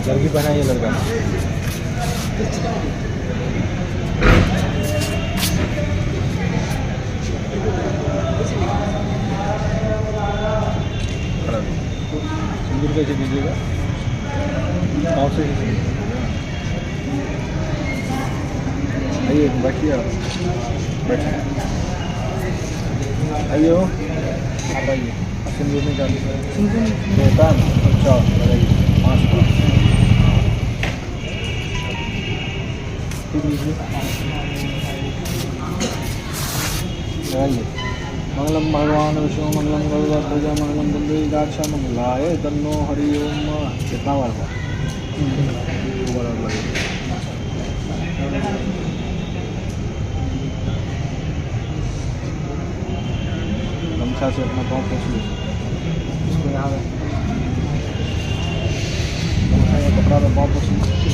लड़की पहना ये लड़का। सिंदूर कैसे दीजिएगा? पाँव से आइए, बैठिए आप, बैठिए, आइए हो आप, आइए। सिंदूर निकालिए, देता है ना, अच्छा लगाइए 5 को। लगाइए। मंगलम भगवान विष्णु मंगलम गरुड़ मंगलम बुंदेगाक्ष मंगलाय तन्नो हरि ओम। कितना बार हुआ? गमछा से अपना पाँव पोछ लीजिए। इसको यहाँ गमछा या कपड़ा में पाँव पोछ लीजिए।